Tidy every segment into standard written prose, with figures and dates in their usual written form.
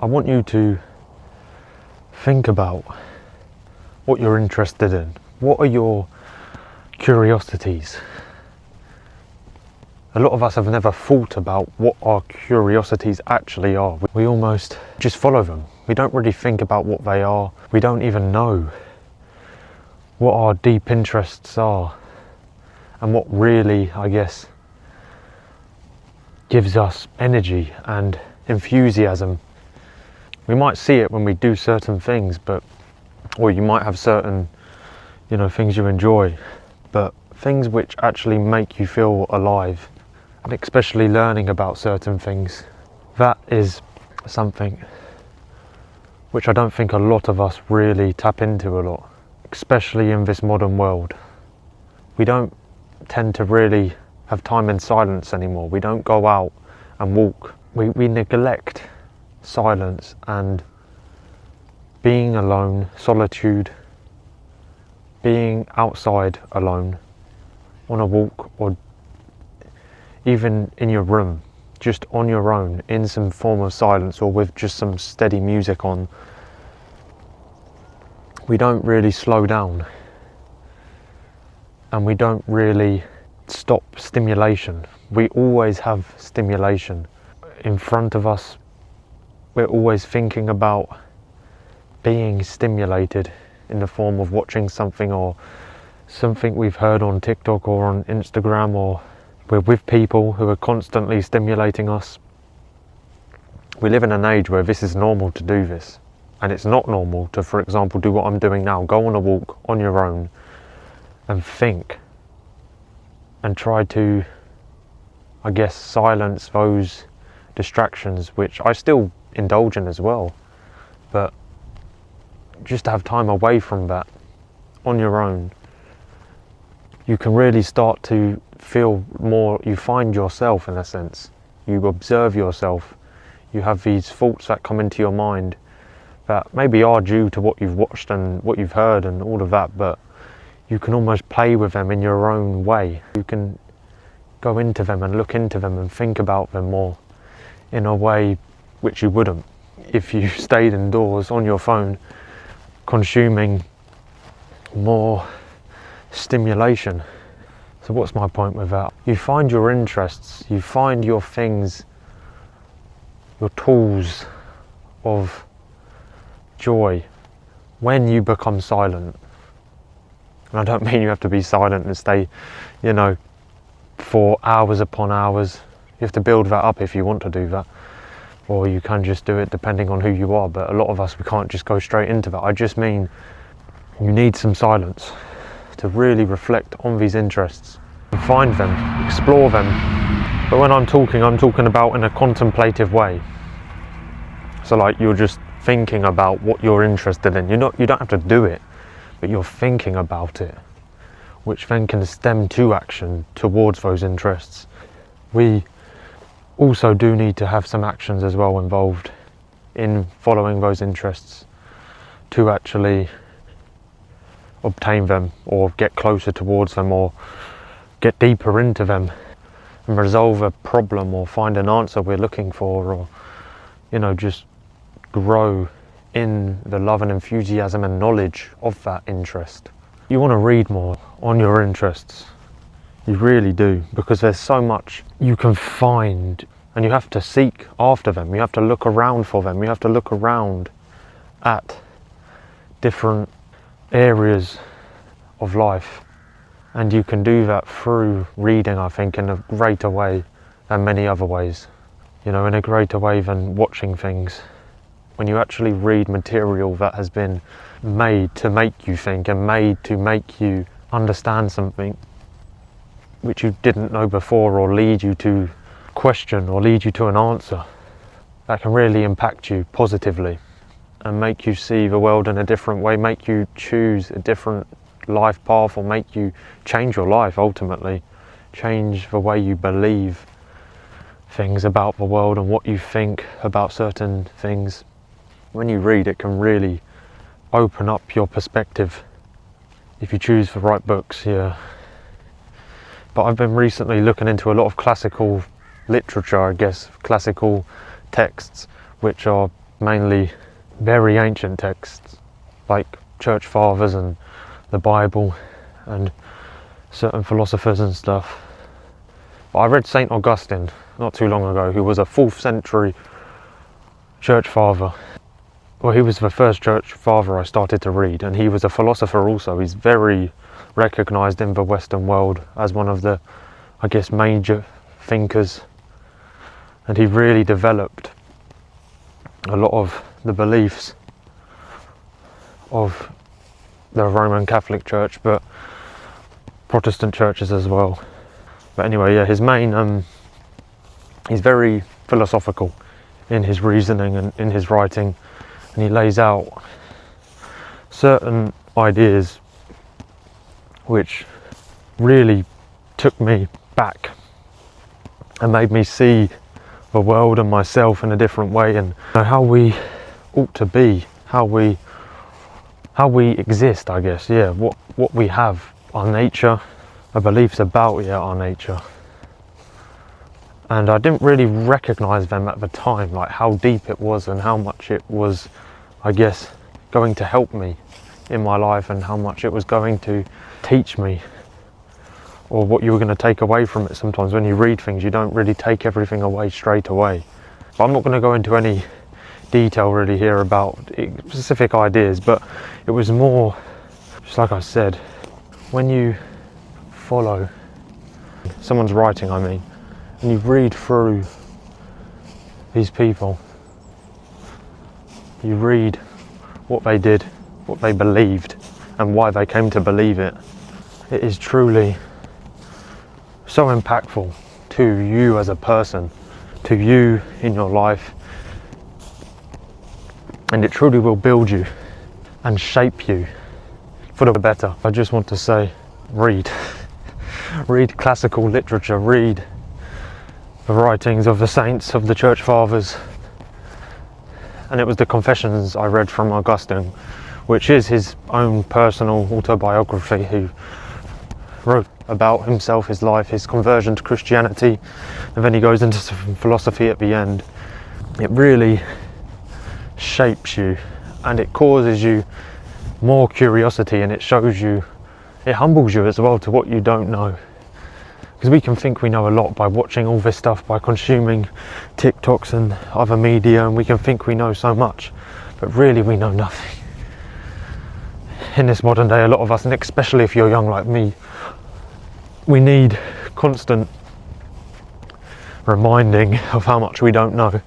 I want you to think about what you're interested in. What are your curiosities? A lot of us have never thought about what our curiosities actually are. We almost just follow them. We don't really think about what they are. We don't even know what our deep interests are and what really, I guess, gives us energy and enthusiasm. We might see it when we do certain things, or you might have certain, things you enjoy, but things which actually make you feel alive, and especially learning about certain things, that is something which I don't think a lot of us really tap into a lot, especially in this modern world. We don't tend to really have time in silence anymore. We don't go out and walk. We neglect silence and being alone, solitude, being outside alone, on a walk, or even in your room, just on your own, in some form of silence, or with just some steady music on. We don't really slow down, and we don't really stop stimulation. We always have stimulation in front of us. We're always thinking about being stimulated in the form of watching something, or something we've heard on TikTok or on Instagram, or we're with people who are constantly stimulating us. We live in an age where this is normal to do this, and it's not normal to, for example, do what I'm doing now. Go on a walk on your own and think, and try to, I guess, silence those distractions, which I still indulge in as well, but just to have time away from that on your own, you can really start to feel more, you find yourself in a sense. You observe yourself. You have these thoughts that come into your mind that maybe are due to what you've watched and what you've heard and all of that, but you can almost play with them in your own way. You can go into them and look into them and think about them more in a way which you wouldn't if you stayed indoors on your phone, consuming more stimulation. So what's my point with that? You find your interests, you find your things, your tools of joy when you become silent. And I don't mean you have to be silent and stay, for hours upon hours. You have to build that up if you want to do that, or you can just do it depending on who you are. But a lot of us, we can't just go straight into that. I just mean you need some silence to really reflect on these interests and find them, explore them. But when I'm talking about in a contemplative way. So like you're just thinking about what you're interested in. You don't have to do it, but you're thinking about it, which then can stem to action towards those interests. We also do need to have some actions as well involved in following those interests to actually obtain them, or get closer towards them, or get deeper into them and resolve a problem, or find an answer we're looking for, or just grow in the love and enthusiasm and knowledge of that interest. You want to read more on your interests. You really do, because there's so much you can find, and you have to seek after them. You have to look around for them. You have to look around at different areas of life, and you can do that through reading, I think, in a greater way than many other ways. In a greater way than watching things. When you actually read material that has been made to make you think and made to make you understand something which you didn't know before, or lead you to question, or lead you to an answer, that can really impact you positively and make you see the world in a different way, make you choose a different life path, or make you change your life ultimately, change the way you believe things about the world and what you think about certain things. When you read, it can really open up your perspective if you choose the right books here. But I've been recently looking into a lot of classical literature, I guess, classical texts, which are mainly very ancient texts like church fathers and the Bible and certain philosophers and stuff. But I read St. Augustine not too long ago, who was a 4th century church father. Well, he was the first church father I started to read, and he was a philosopher also. He's very recognised in the Western world as one of the, I guess, major thinkers, and he really developed a lot of the beliefs of the Roman Catholic Church, but Protestant churches as well. But anyway, yeah, his main, he's very philosophical in his reasoning and in his writing, and he lays out certain ideas which really took me back and made me see the world and myself in a different way, and how we ought to be, how we exist, I guess. Yeah, what we have, our nature, our beliefs about our nature. And I didn't really recognise them at the time, like how deep it was and how much it was, I guess, going to help me in my life, and how much it was going to teach me, or what you were going to take away from it. Sometimes when you read things, you don't really take everything away straight away. But I'm not going to go into any detail really here about specific ideas, but it was more, just like I said, when you follow someone's writing, I mean, and you read through these people, you read what they did, what they believed, and why they came to believe it. It is truly so impactful to you as a person, to you in your life, and it truly will build you and shape you for the better. I just want to say, read classical literature, read the writings of the saints, of the church fathers. And it was the Confessions I read from Augustine, which is his own personal autobiography. He wrote about himself, his life, his conversion to Christianity, and then he goes into some philosophy at the end. It really shapes you, and it causes you more curiosity, and it shows you, it humbles you as well to what you don't know. Because we can think we know a lot by watching all this stuff, by consuming TikToks and other media, and we can think we know so much, but really we know nothing. In this modern day, a lot of us, and especially if you're young like me, we need constant reminding of how much we don't know.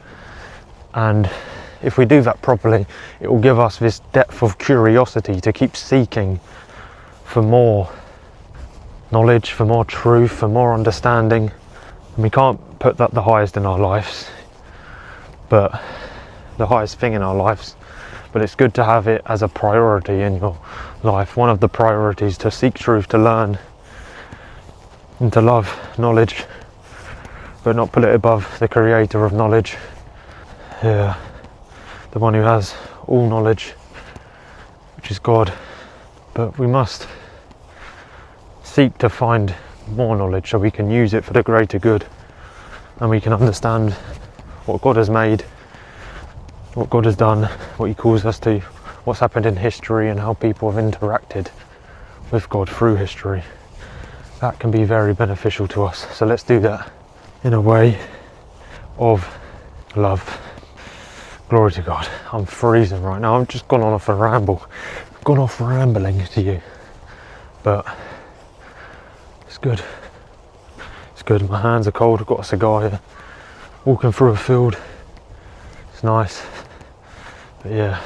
And if we do that properly, it will give us this depth of curiosity to keep seeking for more knowledge, for more truth, for more understanding. And we can't put that the highest in our lives, but the highest thing in our lives, but it's good to have it as a priority in your life. One of the priorities, to seek truth, to learn and to love knowledge, but not put it above the creator of knowledge, the one who has all knowledge, which is God. But we must seek to find more knowledge so we can use it for the greater good, and we can understand what God has made, what God has done, what he calls us to, what's happened in history, and how people have interacted with God through history. That can be very beneficial to us. So let's do that in a way of love. Glory to God. I'm freezing right now. I've just gone off a ramble. Gone off rambling to you. But it's good. It's good. My hands are cold. I've got a cigar here. Walking through a field. It's nice. But yeah.